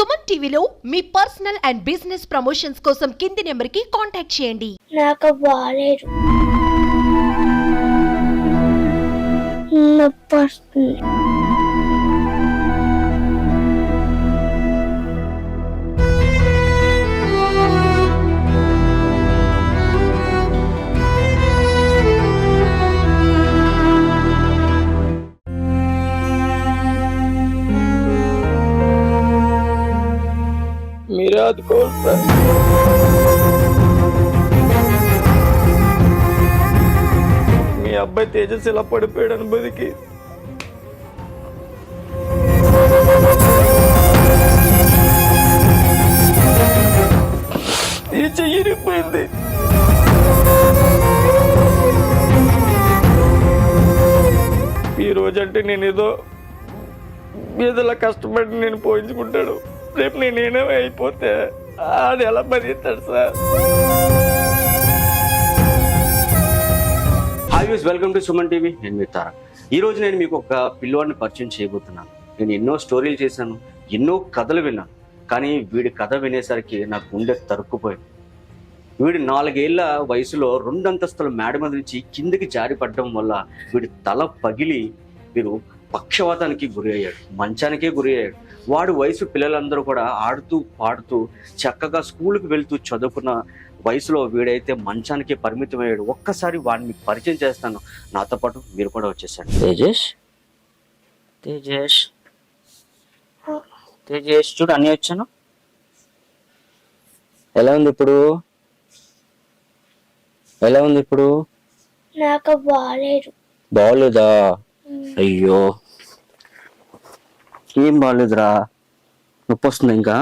సుమన్ టీవీలో మీ personal and business promotions కోసం కింది నెంబర్కి కాంటాక్ట్ చేయండి. నాకు బాలేదు, నొప్పి వస్తుంది. మీరే ఆదుకోవాలి సార్. మీ అబ్బాయి తేజస్ ఇలా పడిపోయాడు అనుభూతికి ఈ చెయ్యి ఇరిగిపోయింది. ఈ రోజంటే నేను ఏదోలా కష్టపడి నేను పోయించుకుంటాడు. రేపు నేనేమో అయిపోతే అది ఎలా భరిస్తాడు sir? Hi views, welcome to Suman TV. నేను మీ తారక్. ఈ రోజు నేను మీకు ఒక పిల్లవాడిని పరిచయం చేయబోతున్నాను. నేను ఎన్నో స్టోరీలు చేశాను, ఎన్నో కథలు విన్నాను, కానీ వీడి కథ వినేసరికి నాకు గుండె తరుక్కుపోయింది. వీడు 4 ఏళ్ల వయసులో 2 అంతస్తుల మేడ మీద నుంచి కిందికి జారి పడడం వల్ల వీడి తల పగిలి వీడు పక్షవాతానికి గురి అయ్యాడు, మంచానికే గురి అయ్యాడు. వాడు వయసు పిల్లలందరూ కూడా ఆడుతూ పాడుతూ చక్కగా స్కూల్కి వెళ్తూ చదువుకున్న వయసులో వీడైతే మంచానికి పరిమితం అయ్యాడు. ఒక్కసారి వాడిని మీకు పరిచయం చేస్తాను, నాతో పాటు మీరు కూడా వచ్చేసాడు. తేజస్, తేజస్, తేజస్ చూడు, అన్నీ వచ్చాను. ఎలా ఉంది ఇప్పుడు? ఎలా ఉంది ఇప్పుడు? నాకు బాలేదు. బాగోలేదా? అయ్యో, ఏం బాగలేదురా? నొప్పి వస్తుందా? ఇంకా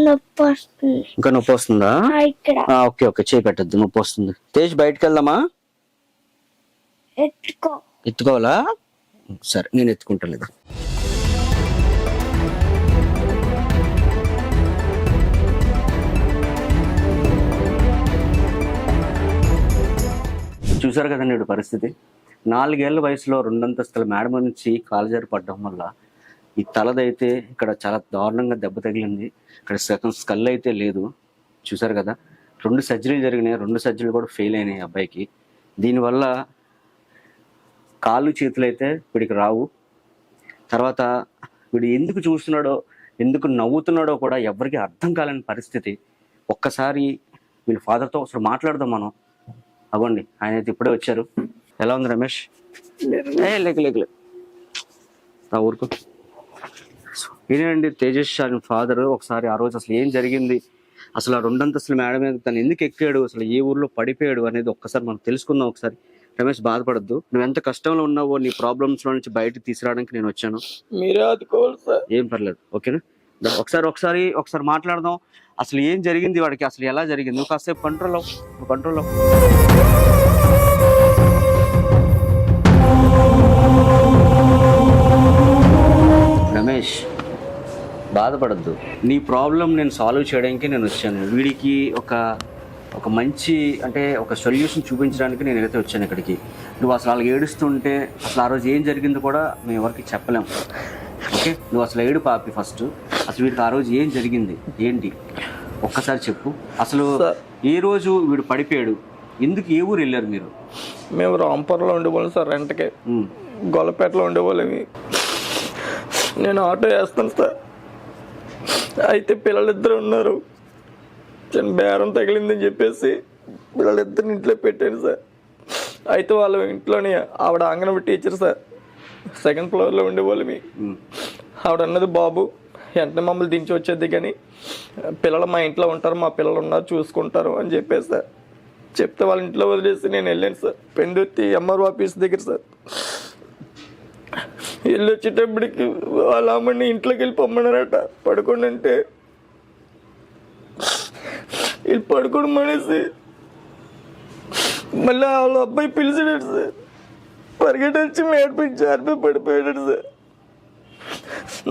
నొప్పి వస్తుంది. ఇంకా నొప్పి వస్తుందా? ఓకే ఓకే, చేయి పెట్టద్దు, నొప్పి వస్తుంది. తేజ్, బయటకు వెళ్దామా? ఎత్తుకోవాలా? సరే, నేను ఎత్తుకుంటలేదు. చూసారు కదండి వీడి పరిస్థితి. 4 ఏళ్ల వయసులో 2 అంతస్తుల మేడ నుంచి కాలుజారి పడడం వల్ల ఈ తలదైతే ఇక్కడ చాలా దారుణంగా దెబ్బ తగిలింది. ఇక్కడ సగం స్కల్ అయితే లేదు. చూసారు కదా, 2 సర్జరీలు జరిగినాయి. 2 సర్జరీలు కూడా ఫెయిల్ అయినాయి అబ్బాయికి. దీనివల్ల కాళ్ళు చేతులు అయితే వీడికి రావు. తర్వాత వీడు ఎందుకు చూస్తున్నాడో, ఎందుకు నవ్వుతున్నాడో కూడా ఎవరికి అర్థం కాలేని పరిస్థితి. ఒక్కసారి వీళ్ళ ఫాదర్తో అసలు మాట్లాడదాం మనం. అవ్వండి, ఆయన అయితే ఇప్పుడే వచ్చారు. ఎలా ఉంది రమేష్? లేక ఊరుకో. ఈయనండి తేజస్ అని ఫాదర్. ఒకసారి ఆ రోజు అసలు ఏం జరిగింది, అసలు ఆ 2 అంతస్తుల మేడ మీద తను ఎందుకు ఎక్కాడు, అసలు ఏ ఊర్లో పడిపోయాడు అనేది ఒక్కసారి మనం తెలుసుకుందాం. ఒకసారి రమేష్, బాధపడద్దు. నువ్వు ఎంత కష్టంలో ఉన్నావో నీ ప్రాబ్లమ్స్ లో నుంచి బయటకు తీసుకురావడానికి నేను వచ్చాను. మీరే ఆదుకోవాలి సార్. ఏం పర్లేదు, ఓకేనా? ఒకసారి మాట్లాడదాం. అసలు ఏం జరిగింది వాడికి, అసలు ఎలా జరిగింది? నువ్వు కాసేపు కంట్రోల్ అవ్వు. రమేష్, బాధపడద్దు. నీ ప్రాబ్లం నేను సాల్వ్ చేయడానికి నేను వచ్చాను. వీడికి ఒక మంచి అంటే ఒక సొల్యూషన్ చూపించడానికి నేను అయితే వచ్చాను ఇక్కడికి. నువ్వు అసలు వాళ్ళకి ఏడుస్తుంటే అసలు ఆ రోజు ఏం జరిగిందో కూడా మేము ఎవరికి చెప్పలేము. ఓకే, నువ్వు అసలు ఏడు పాపి. ఫస్ట్ అసలు వీడికి ఆ రోజు ఏం జరిగింది ఏంటి ఒక్కసారి చెప్పు. అసలు ఏ రోజు వీడు పడిపోయాడు, ఎందుకు, ఏ ఊరు వెళ్ళారు మీరు? మేము రాంపూర్లో ఉండేవాళ్ళం సార్, రెంట్కి. గొల్లపేటలో ఉండేవాళ్ళమి. నేను ఆటో వేస్తాను సార్. అయితే పిల్లలిద్దరు ఉన్నారు. చిన్న బేరం తగిలిందని చెప్పేసి పిల్లలిద్దరిని ఇంట్లో పెట్టాను సార్. అయితే వాళ్ళ ఇంట్లోనే ఆవిడ అంగన్వాడీ టీచర్ సార్, 2nd ఫ్లోర్లో ఉండేవాళ్ళమి. ఆవిడ అన్నది, బాబు వెంటనే మమ్మల్ని దించి వచ్చేది, కానీ పిల్లలు మా ఇంట్లో ఉంటారు, మా పిల్లలు ఉన్నారు, చూసుకుంటారు అని చెప్పేసి సార్ చెప్తే వాళ్ళ ఇంట్లో వదిలేసి నేను వెళ్ళాను సార్. పెందుర్తి ఎంఆర్ఓ ఆఫీస్ దగ్గర సార్. వెళ్ళి వచ్చేటప్పటికి వాళ్ళ అమ్మని ఇంట్లోకి వెళ్ళి పొమ్మన్నారట పడుకోండి అంటే. వీళ్ళు పడుకోవడం మానేసి మళ్ళీ వాళ్ళ అబ్బాయి పిలిచాడు సార్. పరిగెట్టొచ్చి మేడపై జారిపోయి పడిపోయాడు సార్.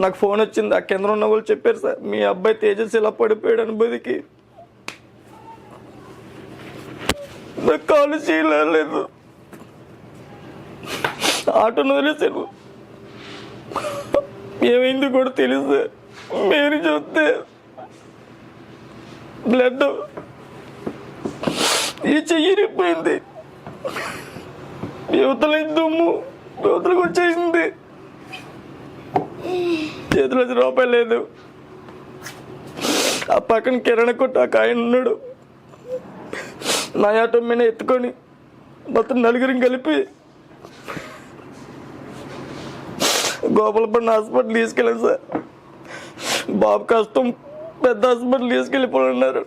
నాకు ఫోన్ వచ్చింది, ఆ కేంద్రం ఉన్న వాళ్ళు చెప్పారు సార్, మీ అబ్బాయి తేజస్ ఇలా పడిపోయాడు అనుభూతికి. నాకు కాలు చేయలేదు, ఆటోను వదిలేసాను. ఏమైంది కూడా తెలుసు, మేరీ చూస్తే బ్లడ్ ఈ చెయ్యి ఇరిగిపోయింది, యువతల దుమ్ము యువతలకు వచ్చేసింది, చేతిలో రూపాయలు లేదు. ఆ పక్కన కిరాణా కొట్టు ఆ ఆయన ఉన్నాడు, నా ఆటో మీద ఎత్తుకొని మొత్తం నలుగురిని కలిపి గోపాలపట్నం హాస్పిటల్ తీసుకెళ్ళాను సార్. బాబు కష్టం, పెద్ద హాస్పిటల్ తీసుకెళ్ళిపోతున్నారు.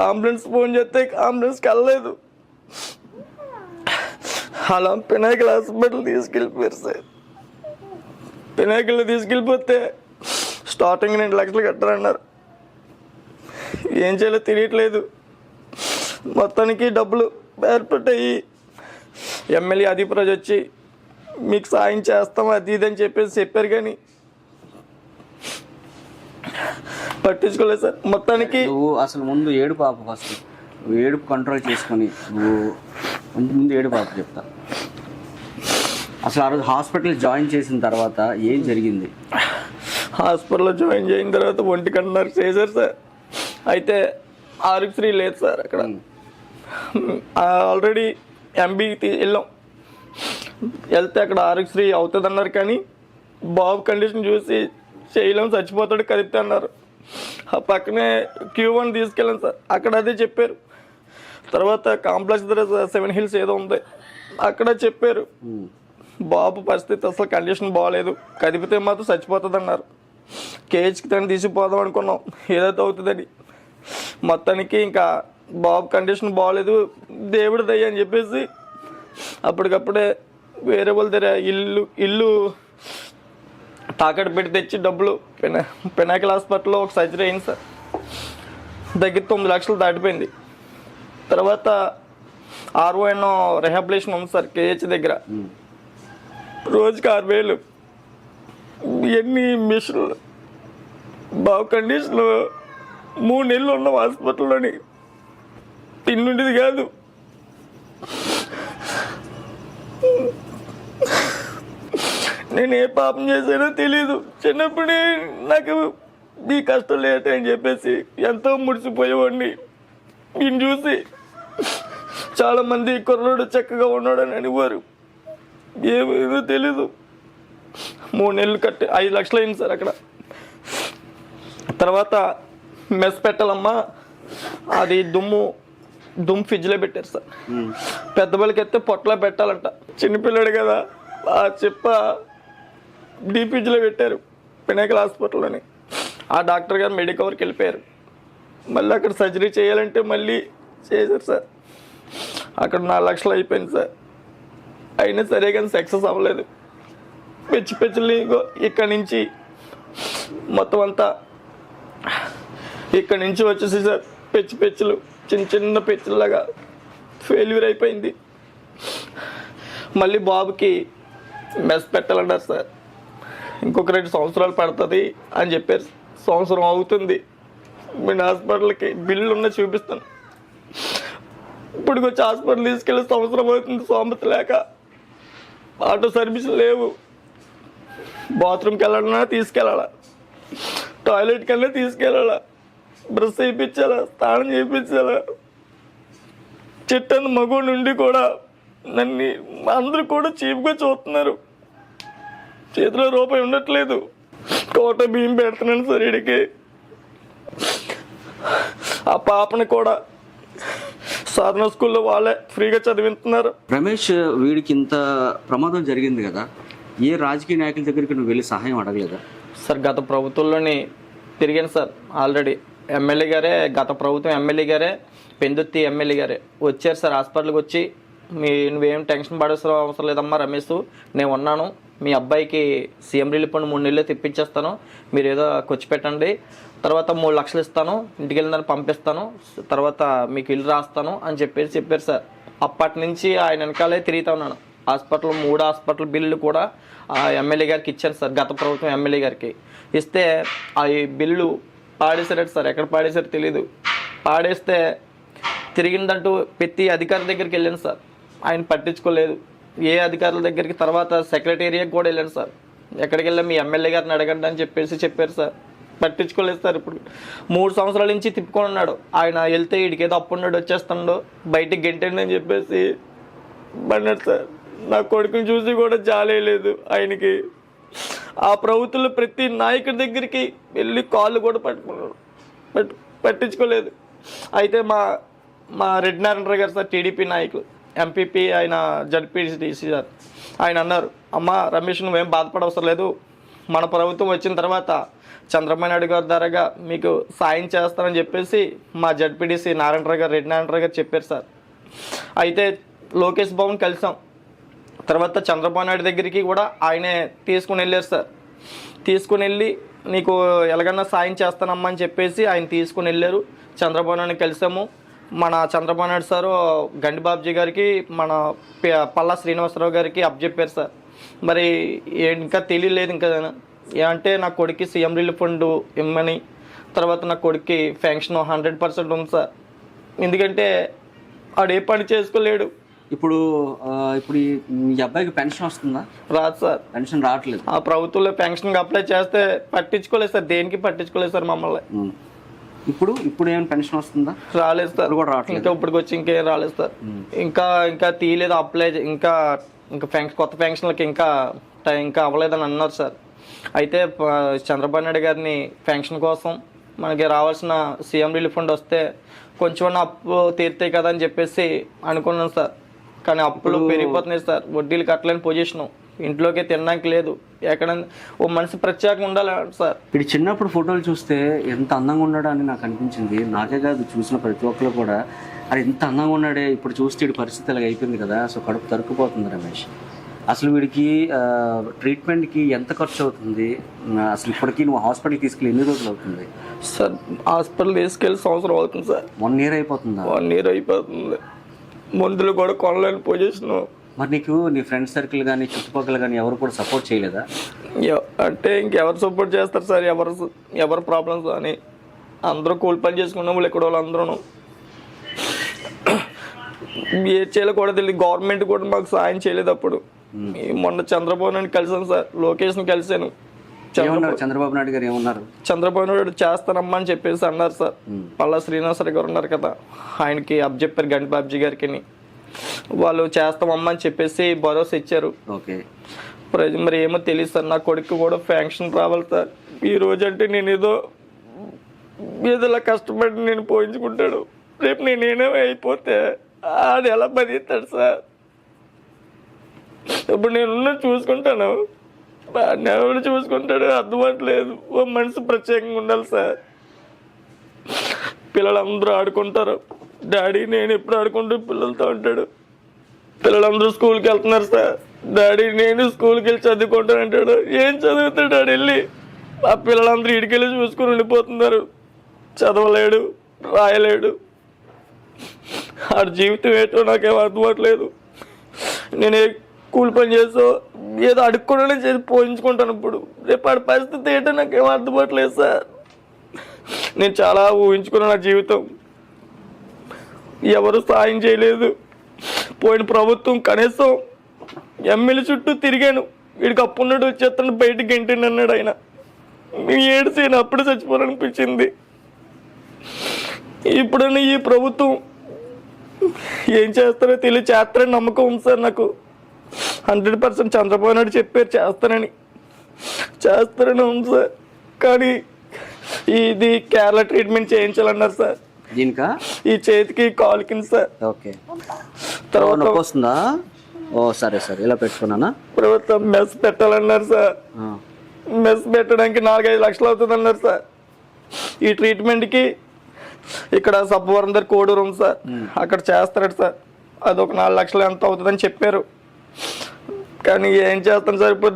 అంబులెన్స్ ఫోన్ చేస్తే అంబులెన్స్కి వెళ్ళలేదు. అలా పినాకిల్ హాస్పిటల్ తీసుకెళ్ళిపోయారు సార్. పినాకిల్లో తీసుకెళ్ళిపోతే స్టార్టింగ్ 2 లక్షలు కట్టారన్నారు. ఏం చేయాలో తెలియట్లేదు. మొత్తానికి డబ్బులు ఏర్పడ్డాయి. ఎమ్మెల్యే అదీప్ రాజు వచ్చి మీకు సాయం చేస్తాం అది ఇది అని చెప్పారు, కానీ పట్టించుకోలేదు సార్. మొత్తానికి నువ్వు అసలు ముందు ఏడు పాప, ఫస్ట్ నువ్వు ఏడుపు కంట్రోల్ చేసుకొని నువ్వు ముందు ఏడు పాప చెప్తా. అసలు ఆ రోజు హాస్పిటల్ జాయిన్ చేసిన తర్వాత ఏం జరిగింది? హాస్పిటల్లో జాయిన్ చేసిన తర్వాత 1 గంటన్నర చేశారు సార్. అయితే ఆరోగ్యశ్రీ లేదు సార్ అక్కడ. ఆల్రెడీ ఎంబీ వెళ్ళాం, వెళ్తే అక్కడ ఆరోగ్యశ్రీ అవుతుంది అన్నారు, కానీ బాబు కండిషన్ చూసి చేయలేం, చచ్చిపోతాడు కదిపితే అన్నారు. ఆ పక్కనే Q1 తీసుకెళ్ళాను సార్, అక్కడ అదే చెప్పారు. తర్వాత కాంప్లెక్స్ దగ్గర 7 హిల్స్ ఏదో ఉంది, అక్కడ చెప్పారు బాబు పరిస్థితి అసలు కండిషన్ బాగాలేదు, కదిపితే మాత్రం చచ్చిపోతుంది అన్నారు. కేహెచ్కి తను తీసుకుపోదాం అనుకున్నాం, ఏదైతే అవుతుందని. మొత్తానికి ఇంకా బాబు కండిషన్ బాగాలేదు, దేవుడి దయ్య అని చెప్పేసి అప్పటికప్పుడే వేరే వాళ్ళ దగ్గర ఇల్లు తాకట్టు పెట్టి తెచ్చి డబ్బులు పినాకిల్ హాస్పిటల్లో ఒక సర్జరీ అయింది సార్. దగ్గర 9 లక్షలు దాటిపోయింది. తర్వాత RON రిహాబిలేషన్ ఉంది సార్ కేహెచ్ దగ్గర, రోజుకి 6,000. ఎన్ని మిషన్లు, బాబు కండిషన్ 3 నెలలు ఉన్నాం హాస్పిటల్లోని. తిండుండేది కాదు. నేను ఏ పాపం చేశానో తెలీదు. చిన్నప్పుడే నాకు ఈ కష్టం లేట అని చెప్పేసి ఎంతో ముడిసిపోయేవాడిని. ఈయన చూసి చాలామంది కుర్రోడు చక్కగా ఉన్నాడు అని అనేవారు. ఏమేదో తెలీదు. 3 నెలలు కట్టి 5 లక్షలు అయింది సార్ అక్కడ. తర్వాత మెస్ పెట్టాలమ్మా, అది దుమ్ము ఫ్రిడ్జ్లో పెట్టారు సార్. పెద్దవాళ్ళకి అయితే పొట్టలో పెట్టాలంట, చిన్నపిల్లడు కదా, ఆ చెప్ప డీ ఫ్రిడ్జ్లో పెట్టారు పినాకిల్ హాస్పిటల్లోని. ఆ డాక్టర్ గారు మెడికవర్కి వెళ్ళిపోయారు. మళ్ళీ అక్కడ సర్జరీ చేయాలంటే మళ్ళీ చేశారు సార్. అక్కడ 4 లక్షలు అయిపోయింది సార్. అయినా సరే కానీ సక్సెస్ అవ్వలేదు. పెచ్చులు ఇక్కడి నుంచి మొత్తం అంతా ఇక్కడి నుంచి వచ్చేసి సార్ పెచ్చులు చిన్న పెచ్చులాగా ఫెయిల్యూర్ అయిపోయింది. మళ్ళీ బాబుకి మెస్ పెట్టాలన్నారు సార్. ఇంకొక 2 సంవత్సరాలు పడుతుంది అని చెప్పారు. సంవత్సరం అవుతుంది. నేను హాస్పిటల్కి బిల్లు ఉన్న చూపిస్తాను. ఇప్పుడు వచ్చి హాస్పిటల్ తీసుకెళ్ళి సంవత్సరం అవుతుంది. సోమత లేక ఆటో సర్వీస్ లేవు. బాత్రూమ్కి వెళ్ళాలన్నా తీసుకెళ్ళాలా, టాయిలెట్కి వెళ్ళినా తీసుకెళ్ళాలా, బ్రష్ చేయించాలా, స్నానం చేయించాలా. చెట్టంత మగ నుండి కూడా నన్ను అందరూ కూడా చీప్గా చూస్తున్నారు. చేతిలో రూపాయి ఉండట్లేదు. కోట బియ్యం పెడుతున్నాను సార్ వీడికి. ఆ పాపని కూడా సాధన స్కూల్లో వాళ్ళే ఫ్రీగా చదివిస్తున్నారు. రమేష్, వీడికి ఇంత ప్రమాదం జరిగింది కదా, ఏ రాజకీయ నాయకుల దగ్గరికి నువ్వు వెళ్ళి సహాయం అడగలేదా? సార్ గత ప్రభుత్వంలోని తిరిగాను సార్. ఆల్రెడీ ఎమ్మెల్యే గారే, గత ప్రభుత్వం ఎమ్మెల్యే గారే, పెందుర్తి ఎమ్మెల్యే గారే వచ్చారు సార్. హాస్పిటల్కి వచ్చి నువ్వేం టెన్షన్ పడాల్సిన అవసరం లేదమ్మా రమేష్, నేను ఉన్నాను, మీ అబ్బాయికి సీఎం రిలీఫ్ ఫండ్ 3 నెలలు తెప్పించేస్తాను, మీరు ఏదో ఖర్చు పెట్టండి, తర్వాత 3 లక్షలు ఇస్తాను, ఇంటికి వెళ్ళిన పంపిస్తాను, తర్వాత మీకు ఇల్లు రాస్తాను అని చెప్పారు సార్. అప్పటి నుంచి ఆయన వెనకాలే తిరుగుతా ఉన్నాను. హాస్పిటల్ 3 హాస్పిటల్ బిల్లు కూడా ఆ ఎమ్మెల్యే గారికి ఇచ్చాను సార్. గత ప్రభుత్వం ఎమ్మెల్యే గారికి ఇస్తే ఆ బిల్లు పాడేశారట సార్. ఎక్కడ పాడేశారో తెలీదు. పాడేస్తే తిరిగిందంటూ ప్రతి అధికారి దగ్గరికి వెళ్ళాను సార్. ఆయన పట్టించుకోలేదు. ఏ అధికారుల దగ్గరికి, తర్వాత సెక్రటేరియట్ కూడా వెళ్ళాను సార్. ఎక్కడికి వెళ్ళా మీ ఎమ్మెల్యే గారిని అడగండి అని చెప్పారు సార్. పట్టించుకోలేదు సార్. ఇప్పుడు 3 సంవత్సరాల నుంచి తిప్పుకొని ఉన్నాడు. ఆయన వెళ్తే వీడికి ఏదో అప్పున్నాడు వచ్చేస్తాడు, బయటికి గెంటండి అని చెప్పేసి అన్నాడు సార్. నా కొడుకుని చూసి కూడా జాలేదు ఆయనకి. ఆ ప్రభుత్వంలో ప్రతి నాయకుడి దగ్గరికి వెళ్ళి కాళ్ళు కూడా పట్టుకున్నాడు, పట్టించుకోలేదు. అయితే మా రెడ్డి నారాయణరావు గారు సార్, టీడీపీ నాయకులు, ఎంపీపీ, ఆయన జడ్పీటీసీ సార్, ఆయన అన్నారు, అమ్మ రమేష్ నువ్వేం బాధపడవసరం లేదు, మన ప్రభుత్వం వచ్చిన తర్వాత చంద్రబాబు నాయుడు గారి ద్వారాగా మీకు సాయం చేస్తానని చెప్పేసి మా జడ్పీటీసీ నారాయణరావు గారు, రెడ్డి నారాయణరావు గారు చెప్పారు సార్. అయితే లోకేష్ బాబుని కలిసాం. తర్వాత చంద్రబాబు నాయుడు దగ్గరికి కూడా ఆయనే తీసుకుని వెళ్ళారు సార్. తీసుకుని వెళ్ళి నీకు ఎలాగన్నా సాయం చేస్తానమ్మా అని చెప్పేసి ఆయన తీసుకుని వెళ్ళారు. చంద్రబాబు నాయుడిని కలిసాము. మన చంద్రబాబు నాయుడు సారు గండిబాబ్జీ గారికి, మన పల్లా శ్రీనివాసరావు గారికి అప్పచెప్పారు సార్. మరి ఇంకా తెలియలేదు ఇంకా ఏమంటే నా కొడుక్కి సీఎం రిలీఫ్ ఫండ్ ఇమ్మని, తర్వాత నా కొడుక్కి ఫెన్షన్ 100% ఉంది సార్. ఎందుకంటే ఆడు ఏ పని చేసుకోలేడు. ఇప్పుడు ఈ అబ్బాయికి పెన్షన్ వస్తుందా? రాదు సార్, పెన్షన్ రావట్లేదు. ఆ ప్రభుత్వంలో పెన్షన్కి అప్లై చేస్తే పట్టించుకోలేదు సార్, దేనికి పట్టించుకోలేదు సార్ మమ్మల్ని. ఇప్పుడు ఏమైనా పెన్షన్ వస్తుందా? రాలేదు సార్, కూడా రావట్లేదు. ఇంకా ఇప్పటికి వచ్చి ఇంకేం రాలేదు సార్. ఇంకా తీయలేదు అప్లై, ఇంకా కొత్త పెన్షన్లకి ఇంకా అవ్వలేదని అన్నారు సార్. అయితే చంద్రబాబు నాయుడు గారిని పెన్షన్ కోసం మనకి రావాల్సిన సీఎం రిలీఫ్ ఫండ్ వస్తే కొంచెం అప్పు తీరుతాయి కదా అని చెప్పేసి అనుకున్నాను సార్. కానీ అప్పులు పెరిగిపోతున్నాయి సార్, వడ్డీలు కట్టలేని పొజిషను, ఇంట్లోకి తినడానికి లేదు, ఎక్కడ ఓ మనిషి ప్రత్యేకంగా ఉండాలి సార్. ఇప్పుడు చిన్నప్పుడు ఫోటోలు చూస్తే ఎంత అందంగా ఉన్నాడో అని నాకు అనిపించింది. నాకే కాదు, చూసిన ప్రతి ఒక్కరు కూడా అది ఎంత అందంగా ఉన్నాడే, ఇప్పుడు చూస్తే వీడి పరిస్థితి అలాగ అయిపోయింది కదా. సో కడుపు తరుక్కుపోతుంది రమేష్. అసలు వీడికి ట్రీట్మెంట్కి ఎంత ఖర్చు అవుతుంది? అసలు ఇప్పటికీ నువ్వు హాస్పిటల్కి తీసుకెళ్ళి ఎన్ని రోజులు అవుతుంది సార్? హాస్పిటల్ తీసుకెళ్ళి సంవత్సరం అవుతుంది సార్. 1 year అయిపోతుందా? 1 year అయిపోతుంది. మందులు కూడా కొనలేని పొజిషన్. మరి నీకు నీ ఫ్రెండ్ సర్కిల్ కానీ చుట్టుపక్కల కానీ ఎవరు కూడా సపోర్ట్ చేయలేదా? అంటే ఇంకెవరు సపోర్ట్ చేస్తారు సార్? ఎవరు ప్రాబ్లమ్స్ అని అందరూ కూలి పని చేసుకున్న వాళ్ళు ఇక్కడ వాళ్ళు అందరూ ఏ చేయాలో కూడా తెలియదు. గవర్నమెంట్ కూడా మాకు సాయం చేయలేదు. అప్పుడు మొన్న చంద్రబాబు నాయుడు కలిసాను సార్, లోకేష్ని కలిసాను. చంద్రబాబు నాయుడు గారు ఏమన్నారు? చంద్రబాబు నాయుడు చేస్తానమ్మా అని చెప్పేసి అన్నారు సార్. పల్లా శ్రీనివాసరావు గారు ఉన్నారు కదా, ఆయనకి అప్పచెప్పారు గండిబాబ్జీ గారికి. వాళ్ళు చేస్తామమ్మా అని చెప్పేసి భరోసా ఇచ్చారు. ఓకే, మరి ఏమో తెలియదు సార్. నా కొడుకు కూడా ఫెన్షన్ రావాలి సార్. ఈ రోజు అంటే నేను ఏదోలా కష్టపడి నేను పోయించుకుంటాడు, రేపు నేనేమో అయిపోతే అది ఎలా బతిస్తాడు సార్? ఇప్పుడు నేను చూసుకుంటాను, ఎవరు చూసుకుంటాడు అర్థమవట్లేదు. ఓ మనిషి ప్రత్యేకంగా ఉండాలి సార్. పిల్లలందరూ ఆడుకుంటారు, డాడీ నేను ఎప్పుడు ఆడుకుంటూ పిల్లలతో ఉంటాడు. పిల్లలందరూ స్కూల్కి వెళ్తున్నారు సార్, డాడీ నేను స్కూల్కి వెళ్ళి చదువుకుంటాను అంటాడు. ఏం చదువుతాడు డాడీ వెళ్ళి? ఆ పిల్లలందరూ ఇడికెళ్ళి చూసుకుని ఉండిపోతున్నారు. చదవలేడు, రాయలేడు. ఆడి జీవితం ఏంటో నాకేం అర్థమవట్లేదు. నేను కూలి పని చేసో ఏదో అడుక్కోవడం చేసి పోయించుకుంటాను. ఇప్పుడు రేపు ఆడి పరిస్థితి ఏంటో నాకేం అర్థమవట్లేదు సార్. నేను చాలా ఊహించుకున్నాను నా జీవితం, ఎవరు సాయం చేయలేదు. పోయిన ప్రభుత్వం కనీసం ఎమ్మెల్యే చుట్టూ తిరిగాను, వీడికి అప్పున్నట్టు వచ్చేస్తాను బయటికి గెంటండి అన్నాడు ఆయన. ఏడ్చి అప్పుడు చచ్చిపోవాలనిపించింది. ఇప్పుడన్నా ఈ ప్రభుత్వం ఏం చేస్తారో తెలియదు, చేస్తారని నమ్మకం ఉంది సార్ నాకు. 100% చంద్రబాబు నాయుడు చెప్పారు చేస్తారని ఉంది సార్. కానీ ఇది కేరళ ట్రీట్మెంట్ చేయించాలన్నారు సార్. దీనికా? ఈ చేతికి కాలు కింద సార్. ఓకే, తర్వాత వస్తుందా? ఓ సరే ఇలా పెట్టుకున్నానా? తర్వాత మెస్ పెట్టాలన్నారు సార్. మెస్ పెట్టడానికి 4-5 లక్షలు అవుతుంది అన్నారు సార్. ఈ ట్రీట్మెంట్కి ఇక్కడ సబ్బవరం దగ్గర కోడూరు ఉంది సార్, అక్కడ చేస్తారట సార్. అదొక 4 లక్షలు ఎంత అవుతుందని చెప్పారు. కానీ ఏం చేస్తాను సార్, ఇప్పుడు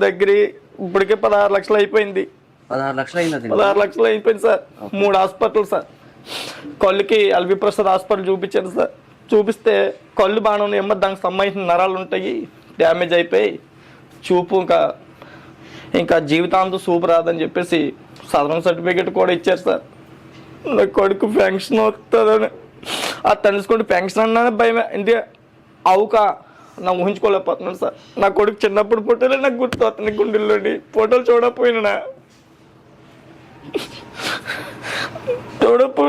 ఇప్పటికే 16 లక్షలు అయిపోయింది. 16 లక్షలు అయింది? 16 లక్షలు అయిపోయింది సార్. 3 hospital sir. కళ్ళుకి ఎల్వి ప్రసాద్ హాస్పిటల్ చూపించాను సార్. చూపిస్తే కళ్ళు బాగానే ఉన్నాయి, దానికి సంబంధించిన నరాలు ఉంటాయి, డ్యామేజ్ అయిపోయి చూపు ఇంకా జీవితాంతం చూపు రాదని చెప్పేసి సదరన్ సర్టిఫికేట్ కూడా ఇచ్చారు సార్. నా కొడుకు పెన్షన్ వస్తుందని అది తెలుసుకుంటే పెన్షన్ అన్నా భయం. అంటే అవుక నా ఊహించుకోలేకపోతున్నాను సార్. నా కొడుకు చిన్నప్పుడు ఫోటోలే నాకు గుర్తు వస్తుంది గుండెల్లోని. ఫోటోలు చూడకపోయినా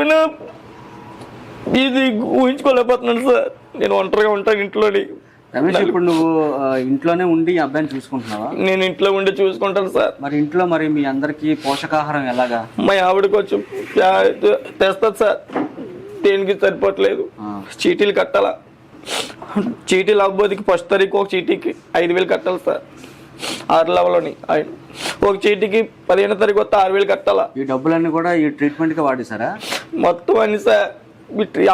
చెప్పినా ఇది ఊహించుకోలేకపోతున్నాను సార్. నేను ఒంటరిగా ఉంటాను ఇంట్లోని. రమేష్, ఇప్పుడు నువ్వు ఇంట్లోనే ఉండి ఈ అబ్బాయిని చూసుకుంటున్నావా? నేను ఇంట్లో ఉండి చూసుకుంటాను సార్. మరి ఇంట్లో మరి మీ అందరికి పోషకాహారం ఎలాగా? మా ఆవిడకి వచ్చి తెస్తుంది సార్, దేనికి సరిపోవట్లేదు. చీటీలు కట్టాలా, చీటీలు అవ్వబోదికి ఫస్ట్ తారీఖు ఒక చీటీకి 5,000 కట్టాలి సార్. 6 లెవెల్లోని ఒక చీటీకి 15వ తారీఖు వస్తే 6,000 కట్టాలా. ఈ డబ్బులన్నీ కూడా ఈ ట్రీట్మెంట్కి వాడేశారా? మొత్తం అన్ని సార్,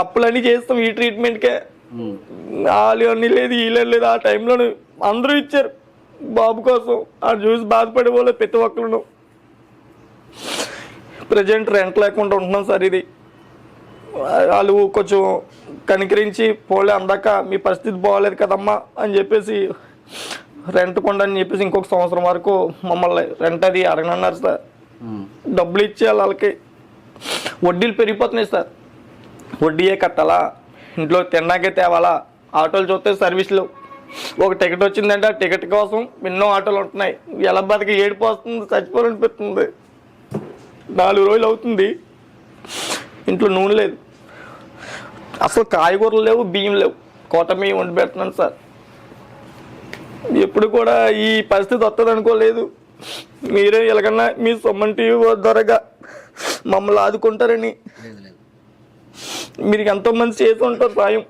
అప్పులన్నీ చేస్తాం ఈ ట్రీట్మెంట్కే. వాళ్ళు అన్నీ లేదు, వీళ్ళు లేదు. ఆ టైంలో అందరూ ఇచ్చారు బాబు కోసం. ఆ చూసి బాధపడే వాళ్ళు ప్రతి ఒక్కరు. ప్రజెంట్ రెంట్ లేకుండా ఉంటున్నాం సార్. ఇది వాళ్ళు కొంచెం కనికరించి పోలే అందాక మీ పరిస్థితి బాగోలేదు కదమ్మా అని చెప్పేసి రెంట్ కొండ అని చెప్పేసి ఇంకొక సంవత్సరం వరకు మమ్మల్ని రెంట్ అది అడగనన్నారు సార్. డబ్బులు ఇచ్చేయాలి వాళ్ళకి. వడ్డీలు పెరిగిపోతున్నాయి సార్. వడ్డీయే కట్టాలా, ఇంట్లో తిన్నాకే తేవాలా. ఆటోలు చూస్తే సర్వీసులు, ఒక టికెట్ వచ్చిందంటే ఆ టికెట్ కోసం ఎన్నో ఆటోలు ఉంటున్నాయి. ఎలా బతికి ఏడుపు వస్తుంది, చచ్చిపోవాలనిపిస్తుంది. 4 రోజులు అవుతుంది ఇంట్లో నూనె లేదు, అసలు కాయగూరలు లేవు, బియ్యం లేవు. కోట బియ్యం వండి పెడుతున్నాను సార్. ఎప్పుడు కూడా ఈ పరిస్థితి వస్తుంది అనుకోలేదు. మీరే ఎలాగన్నా మీ సుమన్ టీవీ ద్వారాగా మమ్మల్ని ఆదుకుంటారని. మీరు ఎంతో మంది చేసి ఉంటారు సాయం.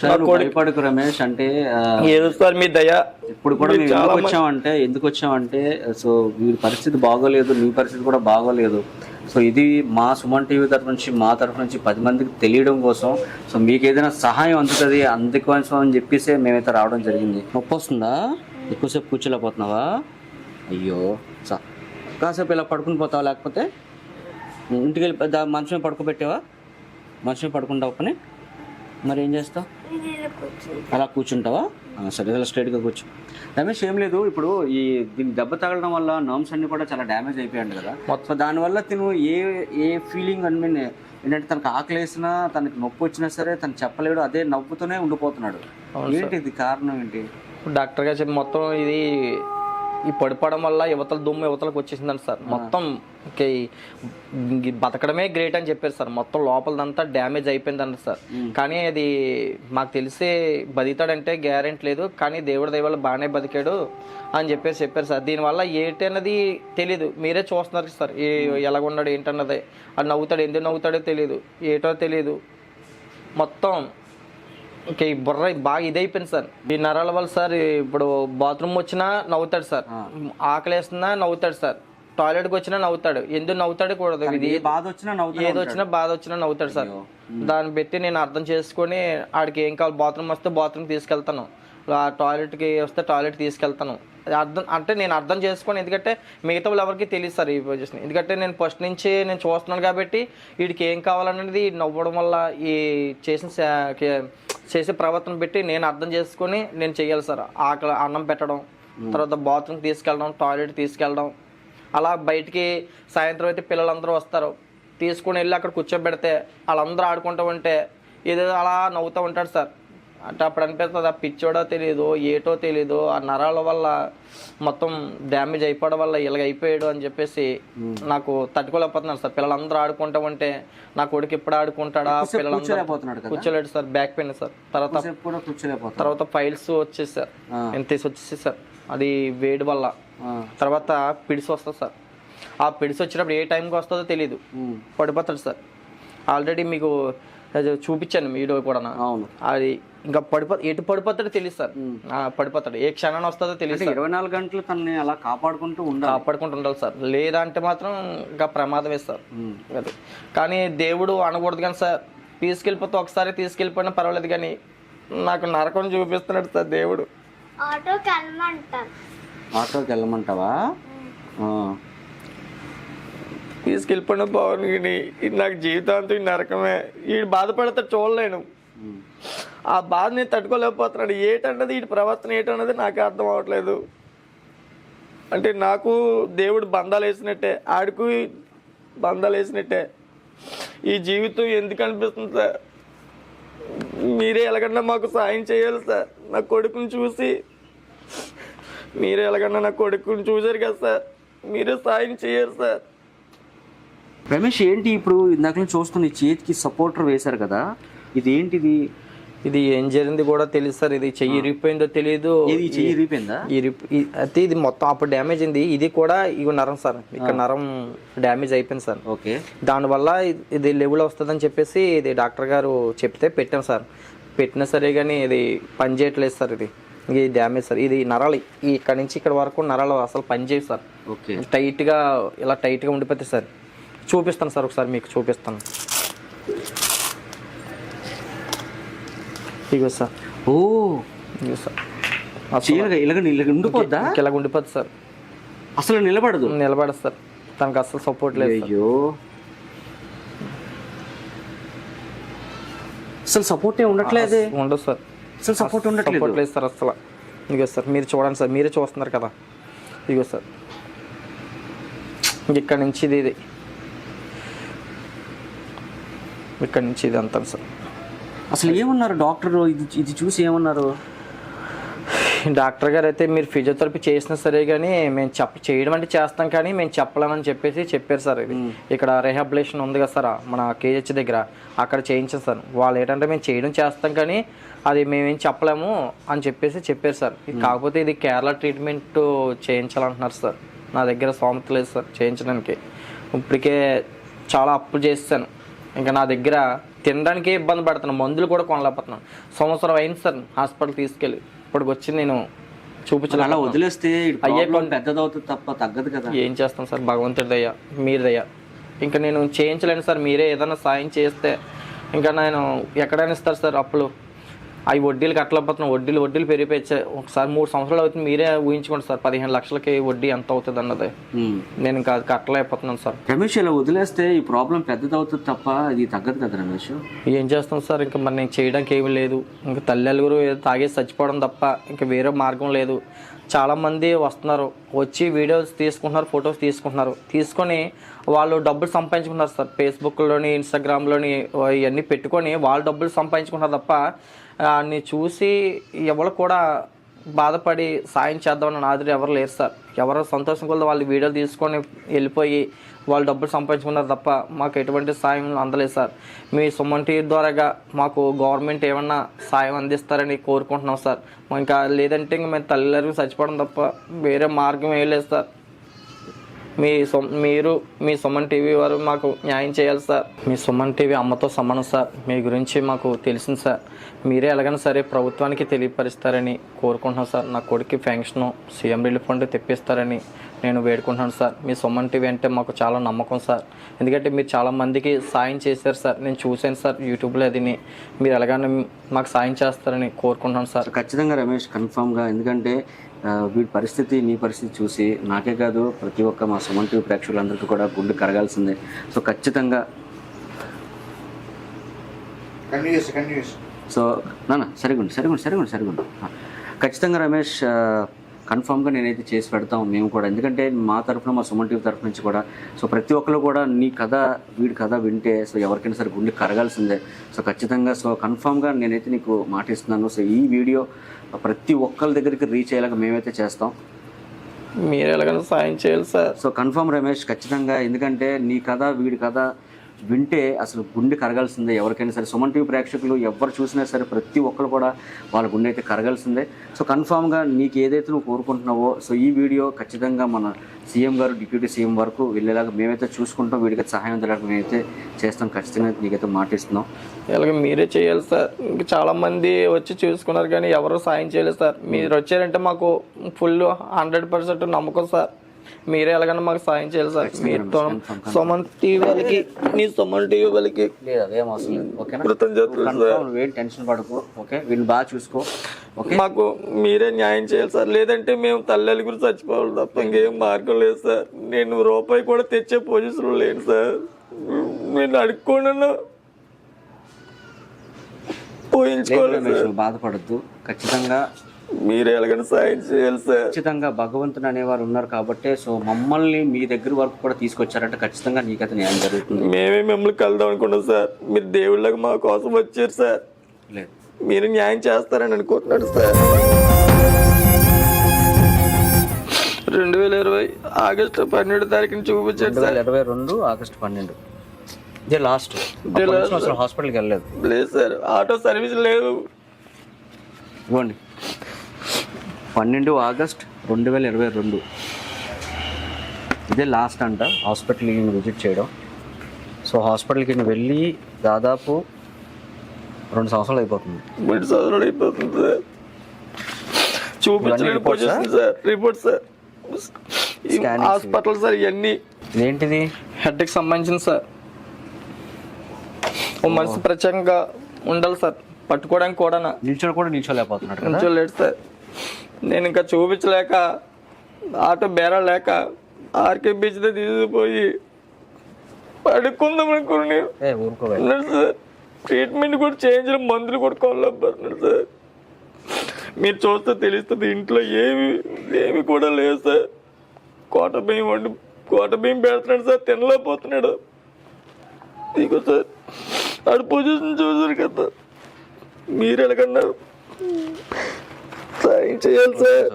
భయపడకు రమేష్, అంటే ఏదో సార్ మీ దయ. ఇప్పుడు కూడా మేము ఎందుకు వచ్చామంటే సో వీరి పరిస్థితి బాగోలేదు, నీ పరిస్థితి కూడా బాగోలేదు. సో ఇది మా సుమన్ టీవీ తరఫు నుంచి, మా తరఫు నుంచి 10 మందికి తెలియడం కోసం, సో మీకు ఏదైనా సహాయం అందుతుంది అందుకోసం అని చెప్పేసి మేమైతే రావడం జరిగింది. నొప్పి వస్తుందా? ఎక్కువసేపు కూర్చోలేకపోతున్నావా? అయ్యో సా, కాసేపు ఇలా పడుకుని పోతావా? లేకపోతే ఇంటికి వెళ్ళి మనిషిని పడుకోబెట్టావా? మనిషిని పడుకుంటావు పని, మరి ఏం చేస్తావు? అలా కూర్చుంటావా? సరే, ఇలా స్ట్రైట్గా కూర్చో. రమేష్, ఏం లేదు, ఇప్పుడు ఈ దీన్ని దెబ్బ తగలడం వల్ల నర్వ్స్ అన్ని కూడా చాలా డ్యామేజ్ అయిపోయాడు కదా. సో దానివల్ల తిను ఏ ఫీలింగ్ అని ఏంటంటే తనకు ఆకలి వేసినా, తనకి నొప్పి వచ్చినా సరే తను చెప్పలేడు, అదే నవ్వుతూనే ఉండిపోతున్నాడు. ఏంటి ఇది కారణం ఏంటి? డాక్టర్ గారు చెప్పి మొత్తం ఇది ఈ పడిపోవడం వల్ల యువతల దుమ్ము యువతలకు వచ్చేసిందండి సార్. మొత్తం బతకడమే గ్రేట్ అని చెప్పారు సార్. మొత్తం లోపలదంతా డ్యామేజ్ అయిపోయిందండి సార్. కానీ అది మాకు తెలిసే బతికాడంటే గ్యారెంటీ లేదు, కానీ దేవుడి దయ వల్ల బాగానే బతికాడు అని చెప్పారు సార్. దీనివల్ల ఏంటన్నది తెలీదు, మీరే చూస్తున్నారు సార్. ఎలాగున్నాడు ఏంటన్నది. అది నవ్వుతాడు, ఎందుకు నవ్వుతాడో తెలియదు, ఏటో తెలియదు. మొత్తం ఈ బుర్ర బాగా ఇదైపోయింది సార్. ఈ నరాల వల్ల సార్ ఇప్పుడు బాత్రూమ్ వచ్చినా నవ్వుతాడు సార్, ఆకలి వేస్తున్నా నవ్వుతాడు సార్, టాయిలెట్కి వచ్చినా నవ్వుతాడు. ఎందుకు నవ్వుతాడు కూడదు, ఇది ఏది వచ్చినా బాధ వచ్చినా నవ్వుతాడు సార్. దాన్ని బట్టి నేను అర్థం చేసుకొని ఆడికి ఏం కావాలి, బాత్రూమ్ వస్తే బాత్రూమ్ తీసుకెళ్తాను, టాయిలెట్కి వస్తే టాయిలెట్ తీసుకెళ్తాను. నేను అర్థం చేసుకొని, ఎందుకంటే మిగతా వాళ్ళు ఎవరికి తెలియదు సార్ ఈ పొజిషన్. ఎందుకంటే నేను ఫస్ట్ నుంచి నేను చూస్తున్నాను కాబట్టి వీడికి ఏం కావాలనేది నవ్వడం వల్ల ఈ చేసే ప్రవర్తన పెట్టి నేను అర్థం చేసుకొని నేను చెయ్యాలి సార్. ఆకలి అన్నం పెట్టడం, తర్వాత బాత్రూమ్ తీసుకెళ్ళడం, టాయిలెట్ తీసుకెళ్ళడం. అలా బయటికి సాయంత్రం అయితే పిల్లలందరూ వస్తారు, తీసుకుని వెళ్ళి అక్కడ కూర్చోబెడితే వాళ్ళందరూ ఆడుకుంటూ ఉంటే ఏదో అలా నవ్వుతూ ఉంటాడు సార్. అంటే అప్పుడు అనిపిస్తుంది ఆ పిచ్చోడో తెలియదు, ఏటో తెలీదు, ఆ నరాల వల్ల మొత్తం డ్యామేజ్ అయిపోవడం వల్ల ఇలాగ అయిపోయాడు అని చెప్పేసి నాకు తట్టుకోలేకపోతున్నాను సార్. పిల్లలందరూ ఆడుకుంటా ఉంటే నా కొడుకు ఎప్పుడు ఆడుకుంటాడా, పిల్లలందరూ కూర్చోలేడు సార్, బ్యాక్ పెయిన్ సార్. తర్వాత ఫైల్స్ వచ్చేసి సార్, ఎంత వచ్చేసి సార్, అది వేడి వల్ల. తర్వాత పిడిసి వస్తుంది సార్. ఆ పిడిసి వచ్చినప్పుడు ఏ టైంకి వస్తుందో తెలీదు, పడిపోతాడు సార్. ఆల్రెడీ మీకు చూపించాను వీడియో కూడా. అవును, అది ఇంకా ఎటు పడిపోతాడో తెలియదు సార్. పడిపోతాడు, ఏ క్షణాన్ని వస్తుందో తెలియదు. 24 గంటలు తనని అలా కాపాడుకుంటూ ఉండాలి సార్. లేదంటే మాత్రం ఇంకా ప్రమాదం వేస్తారు. అది కానీ దేవుడు అనకూడదు కానీ సార్, తీసుకెళ్ళిపోతే ఒకసారి తీసుకెళ్ళిపోయినా పర్వాలేదు, కానీ నాకు నరకం చూపిస్తున్నాడు సార్ దేవుడు. ఆటోకి వెళ్ళమంటావా? తీసుకెళ్ళిపోయినా బాగుంది, కానీ నాకు జీవితాంతం నరకమే. ఈ బాధపడితే చూడలేను, ఆ బాధ నేను తట్టుకోలేకపోతున్నాడు. ఏటన్నది వీటి ప్రవర్తన ఏటన్నది నాకు అర్థం అవ్వట్లేదు. అంటే నాకు దేవుడు బంధాలు వేసినట్టే, ఆడికి బంధాలు వేసినట్టే. ఈ జీవితం ఎందుకు అనిపిస్తుంది సార్? మీరే ఎలాగన్నా మాకు సాయం చేయాలి సార్. నా కొడుకుని చూసి మీరే ఎలాగన్నా నా కొడుకుని చూసారు కదా సార్, మీరే సాయం చేయాలి సార్. రమేష్ ఏంటి ఇప్పుడు ఇందాక నుంచి చూస్తున్న ఈ చేతికి సపోర్టర్ వేశారు కదా, ఇది ఏంటిది? ఇది ఏం జరిగింది కూడా తెలియదు సార్. ఇది చెయ్యి ఇరిగిపోయిందో తెలియదు. ఇది చెయ్యి ఇరిగిపోయిందా? అయితే ఇది మొత్తం అప్పుడు డ్యామేజ్ అయింది. ఇది కూడా ఇవి నరం సార్, ఇక్కడ నరం డ్యామేజ్ అయిపోయింది సార్. ఓకే. దానివల్ల ఇది లెవెల్ వస్తుందని చెప్పేసి ఇది డాక్టర్ గారు చెప్తే పెట్టాం సార్. పెట్టినా సరే కానీ ఇది పని చేయట్లేదు సార్. ఇది డ్యామేజ్ సార్. ఇది నరాలు ఇక్కడ నుంచి ఇక్కడ వరకు నరాలు అసలు పని చేయవు సార్. ఓకే. టైట్గా ఇలా టైట్గా ఉండిపోతుంది సార్. చూపిస్తాను సార్, ఒకసారి మీకు చూపిస్తాను. ఇగో సార్. ఓ ఇగో సార్. ఇలాగ ఉండిపోద్దా? ఇలా ఉండిపోద్ది సార్. అసలు నిలబడదు సార్. తనకు అసలు సపోర్ట్ లేదు. అయ్యో, అసలు సపోర్ట్ ఉండట్లేదు. ఉండదు సార్, అసలు సపోర్ట్ ఉండట్లేదు సార్ అసలు. ఇగో సార్, మీరు చూడండి సార్, మీరే చూస్తున్నారు కదా. ఇగో సార్, ఇక్కడ నుంచి ఇది ఇక్కడ నుంచి ఇది అంతా సార్. అసలు ఏమన్నారు డాక్టర్? ఇది చూసి ఏమన్నారు? డాక్టర్ గారు అయితే మీరు ఫిజియోథెరపీ చేసినా సరే కానీ మేము చేయడం అంటే చేస్తాం కానీ మేము చెప్పలేమని చెప్పేసి చెప్పారు సార్. ఇది ఇక్కడ రిహాబిలేషన్ ఉంది కదా సార్ మన కేజీహెచ్ దగ్గర, అక్కడ చేయించాం సార్. వాళ్ళు ఏంటంటే మేము చేయడం చేస్తాం కానీ అది మేమేం చెప్పలేము అని చెప్పేసి చెప్పారు సార్. కాకపోతే ఇది కేరళ ట్రీట్మెంట్ చేయించాలంటున్నారు సార్. నా దగ్గర స్తోమత లేదు సార్ చేయించడానికి. ఇప్పటికే చాలా అప్పులు చేస్తాను. ఇంకా నా దగ్గర తినడానికి ఇబ్బంది పడుతున్నాను, మందులు కూడా కొనలేకపోతున్నాను. సంవత్సరం అయింది సార్ హాస్పిటల్ తీసుకెళ్ళి. ఇప్పటికి వచ్చి నేను చూపించాలి. అలా వదిలేస్తే పెద్దదవుతుంది తప్ప తగ్గదు కదా. ఏం చేస్తాం సార్, భగవంతుడి దయ, మీరు దయ. ఇంకా నేను చేయించలేను సార్. మీరే ఏదైనా సాయం చేస్తే ఇంకా నేను ఎక్కడైనా ఇస్తారు సార్ అప్పులు. అవి వడ్డీలు కట్టలేకపోతున్నాం. వడ్డీలు పెరిగిపోయి ఒకసారి 3 సంవత్సరాలు అవుతుంది. మీరే ఊహించుకోండి సార్, 15 లక్షలకి వడ్డీ ఎంత అవుతుంది అన్నది. నేను ఇంకా అది కట్టలేకపోతున్నాను సార్. రమేష్, ఇలా వదిలేస్తే ఈ ప్రాబ్లం పెద్దదవుతుంది తప్ప ఇది తగ్గదు కదా రమేష్. ఏం చేస్తాం సార్, ఇంకా మరి నేను చేయడానికి ఏమీ లేదు. ఇంకా తల్లిదండ్రులు ఏదో తాగేసి చచ్చిపోవడం తప్ప ఇంకా వేరే మార్గం లేదు. చాలామంది వస్తున్నారు, వచ్చి వీడియోస్ తీసుకుంటున్నారు, ఫొటోస్ తీసుకొని వాళ్ళు డబ్బులు సంపాదించుకుంటున్నారు సార్. ఫేస్బుక్లోని, ఇన్స్టాగ్రామ్లోని ఇవన్నీ పెట్టుకొని వాళ్ళు డబ్బులు సంపాదించుకుంటారు తప్ప అన్ని చూసి ఎవరు కూడా బాధపడి సాయం చేద్దామని నాదిరి ఎవరు లేరు సార్. ఎవరు సంతోషం కొద్ది వాళ్ళు వీడియోలు తీసుకొని వెళ్ళిపోయి వాళ్ళు డబ్బులు సంపాదించుకున్నారు తప్ప మాకు ఎటువంటి సాయం అందలేదు సార్. మీ సుమన్ టీవీ ద్వారాగా మాకు గవర్నమెంట్ ఏమన్నా సాయం అందిస్తారని కోరుకుంటున్నాం సార్. ఇంకా లేదంటే ఇంక మేము తల్లిదండ్రులకు చచ్చిపోవడం తప్ప వేరే మార్గం ఏం లేదు సార్. మీరు మీ సుమన్ టీవీ వారు మాకు న్యాయం చేయాలి సార్. మీ సుమన్ టీవీ అమ్మతో సమానం సార్. మీ గురించి మాకు తెలిసింది సార్. మీరే ఎలాగైనా సరే ప్రభుత్వానికి తెలియపరుస్తారని కోరుకుంటున్నాను సార్. నా కొడుకు ఫెన్షను సీఎం రిలీఫ్ ఫండ్ తెప్పిస్తారని నేను వేడుకుంటున్నాను సార్. మీ సుమన్ టీవీ అంటే మాకు చాలా నమ్మకం సార్. ఎందుకంటే మీరు చాలామందికి సాయం చేశారు సార్. నేను చూశాను సార్ యూట్యూబ్లో. అది మీరు ఎలాగైనా మాకు సాయం చేస్తారని కోరుకుంటున్నాను సార్. ఖచ్చితంగా రమేష్, కన్ఫామ్గా. ఎందుకంటే వీడి పరిస్థితి, నీ పరిస్థితి చూసి నాకే కాదు ప్రతి ఒక్క మా సుమన్ టీవీ ప్రేక్షకులందరికీ కూడా గుండె కరగాల్సిందే. సో ఖచ్చితంగా సో సరిగుండు ఖచ్చితంగా రమేష్, కన్ఫామ్గా నేనైతే చేసి పెడతాం మేము కూడా. ఎందుకంటే మా తరఫున, మా సుమన్ టీవీ తరఫు నుంచి కూడా సో ప్రతి ఒక్కరు కూడా నీ కథ, వీడి కథ వింటే సో ఎవరికైనా సరే గుండె కరగాల్సిందే. సో ఖచ్చితంగా, సో కన్ఫామ్గా నేనైతే నీకు మాటిస్తున్నాను. సో ఈ వీడియో ప్రతి ఒక్కరి దగ్గరికి రీచ్ అయ్యేలాగా మేమైతే చేస్తాం. మీరు ఎలాగైనా సాయం చేయాలి సార్. సో కన్ఫామ్ రమేష్, ఖచ్చితంగా. ఎందుకంటే నీ కథ, వీడి కథ వింటే అసలు గుండె కరగాల్సిందే ఎవరికైనా సరే. సుమన్ టీవీ ప్రేక్షకులు ఎవరు చూసినా సరే ప్రతి ఒక్కరు కూడా వాళ్ళ గుండె అయితే కరగాల్సిందే. సో కన్ఫామ్గా నీకు ఏదైతే నువ్వు కోరుకుంటున్నావో సో ఈ వీడియో ఖచ్చితంగా మన సీఎం గారు, డిప్యూటీ సీఎం వరకు వెళ్ళేలాగా మేమైతే చూసుకుంటాం. వీడికి సహాయం చేయడానికి మేమైతే చేస్తాం. ఖచ్చితంగా నీకైతే మాటిస్తున్నాం. ఇలాగ మీరే చేయాలి సార్. ఇంకా చాలామంది వచ్చి చూసుకున్నారు కానీ ఎవరు సాయం చేయలేదు సార్. మీరు వచ్చారంటే మాకు ఫుల్ 100% నమ్మకం సార్. మీరే ఎలాగైనా మాకు సాయం చేయాలి సార్. మీతో సుమన్ టీవీ వాళ్ళకి, నీ సుమన్ టీవీ వాళ్ళకి టెన్షన్ పడకు. ఓకే, వీళ్ళు బాగా చూసుకో. ఓకే, మాకు మీరే న్యాయం చేయాలి సార్. లేదంటే మేము తల్లి గురించి చచ్చిపోవాలి తప్ప ఇంకేం మార్గం లేదు సార్. నేను రూపాయి కూడా తెచ్చే పొజిషన్లో లేను సార్. నేను అడుక్కోను, పోయించుకోలేదు. బాధపడద్దు. ఖచ్చితంగా మీరే ఎలాగైనా సాయం చేయాలి సార్. ఖచ్చితంగా భగవంతుడు అనేవారు ఉన్నారు కాబట్టి సో మమ్మల్ని మీ దగ్గర వరకు కూడా తీసుకొచ్చారంటే ఖచ్చితంగా నీకైతే న్యాయం జరుగుతుంది. మేమే మిమ్మల్ని కలుద్దాం అనుకున్నాం సార్. మీరు దేవుళ్ళకి మా కోసం వచ్చారు సార్. లేదు, మీరు న్యాయం చేస్తారని అనుకుంటున్నాడు సార్. 2020 ఆగస్టు 12 తారీఖున చూపించాడు సార్. 2022 ఆగస్టు 12 ఇదే లాస్ట్. అసలు హాస్పిటల్కి వెళ్ళలేదు? లేదు సార్, ఆటో సర్వీస్ లేదు. ఇవ్వండి, 12 ఆగస్ట్ 2022 ఇదే లాస్ట్ అంట హాస్పిటల్కి విజిట్ చేయడం. సో హాస్పిటల్కి వెళ్ళి దాదాపు 2 సంవత్సరాలు అయిపోతుంది. 2 సంవత్సరాలు అయిపోతుంది సార్. చూపించలేని position sir. Report sir, hospital sir. ఇవన్నీ ఏంటిది? హెడ్కి సంబంధించిన సార్. ఓ మనిషి ప్రత్యేకంగా ఉండాలి సార్, పట్టుకోవడానికి కూడా. నిల్చోలేకపోతున్నాడు. నిల్చోలేడు సార్. నేను ఇంకా చూపించలేక ఆటో బేరా లేక ఆర్కే బీచ్ దగ్గర తీసుకుపోయి పడుకుందాం అనుకుని సార్. ట్రీట్మెంట్ కూడా చేంజ్, మందులు కూడా కొనలేకపోతున్నాడు సార్. మీరు చూస్తే తెలుస్తుంది, ఇంట్లో ఏమి కూడా లేదు సార్. కోట బియ్యం పెడుతున్నాడు సార్, తినలేకపోతున్నాడు. ఇగో సార్, ఆడు పొజిషన్ చూసారు కదా, మీరు ఎలాగన్నారు సాయం చేయాలి సార్.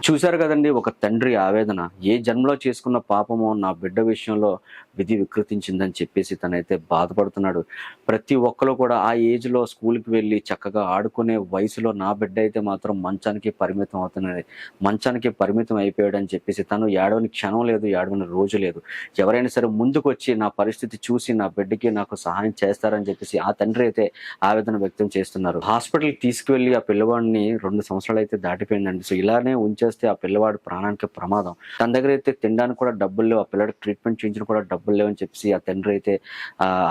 చూశారు కదండి ఒక తండ్రి ఆవేదన. ఏ జన్మలో చేసుకున్న పాపమో నా బిడ్డ విషయంలో విధి వికృతించిందని చెప్పేసి తనైతే బాధపడుతున్నాడు. ప్రతి ఒక్కరు కూడా ఆ ఏజ్లో స్కూల్కి వెళ్ళి చక్కగా ఆడుకునే వయసులో నా బిడ్డ అయితే మాత్రం మంచానికి పరిమితం అవుతున్నది, మంచానికి పరిమితం అయిపోయాడని చెప్పేసి తను ఏడవని క్షణం లేదు, ఏడవని రోజు లేదు. ఎవరైనా సరే ముందుకు వచ్చి నా పరిస్థితి చూసి నా బిడ్డకి నాకు సహాయం చేస్తారని చెప్పేసి ఆ తండ్రి అయితే ఆవేదన వ్యక్తం చేస్తున్నారు. హాస్పిటల్కి తీసుకువెళ్ళి ఆ పిల్లవాడిని 2 సంవత్సరాలు అయితే దాటిపోయిందండి. సో ఇలానే ఉంచేస్తే ఆ పిల్లవాడి ప్రాణానికి ప్రమాదం. తన దగ్గర అయితే తినడానికి కూడా డబ్బులు లేవు, ఆ పిల్లడికి ట్రీట్మెంట్ చేయించిన కూడా డబ్బులు లేవని చెప్పేసి ఆ తండ్రి అయితే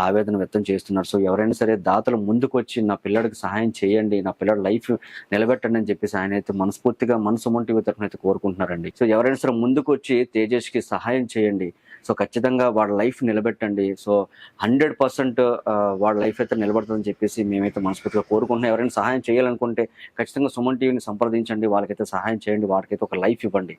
ఆవేదన వ్యక్తం చేస్తున్నారు. సో ఎవరైనా సరే దాతలు ముందుకు వచ్చి నా పిల్లడికి సహాయం చేయండి, నా పిల్లడి లైఫ్ నిలబెట్టండి అని చెప్పేసి ఆయన అయితే మనస్ఫూర్తిగా సుమన్ టీవీ తరఫున అయితే కోరుకుంటున్నారండి. సో ఎవరైనా సరే ముందుకు వచ్చి తేజస్కి సహాయం చేయండి. సో ఖచ్చితంగా వాళ్ళ లైఫ్ నిలబెట్టండి. సో 100% వాళ్ళ లైఫ్ అయితే నిలబడుతుందని చెప్పేసి మేమైతే మనస్ఫూర్తిగా కోరుకుంటున్నాం. ఎవరైనా సహాయం చేయాలనుకుంటే ఖచ్చితంగా సుమన్ టీవీని సంప్రదించండి, వాళ్ళకైతే సహాయం చేయండి, వారికైతే ఒక లైఫ్ ఇవ్వండి.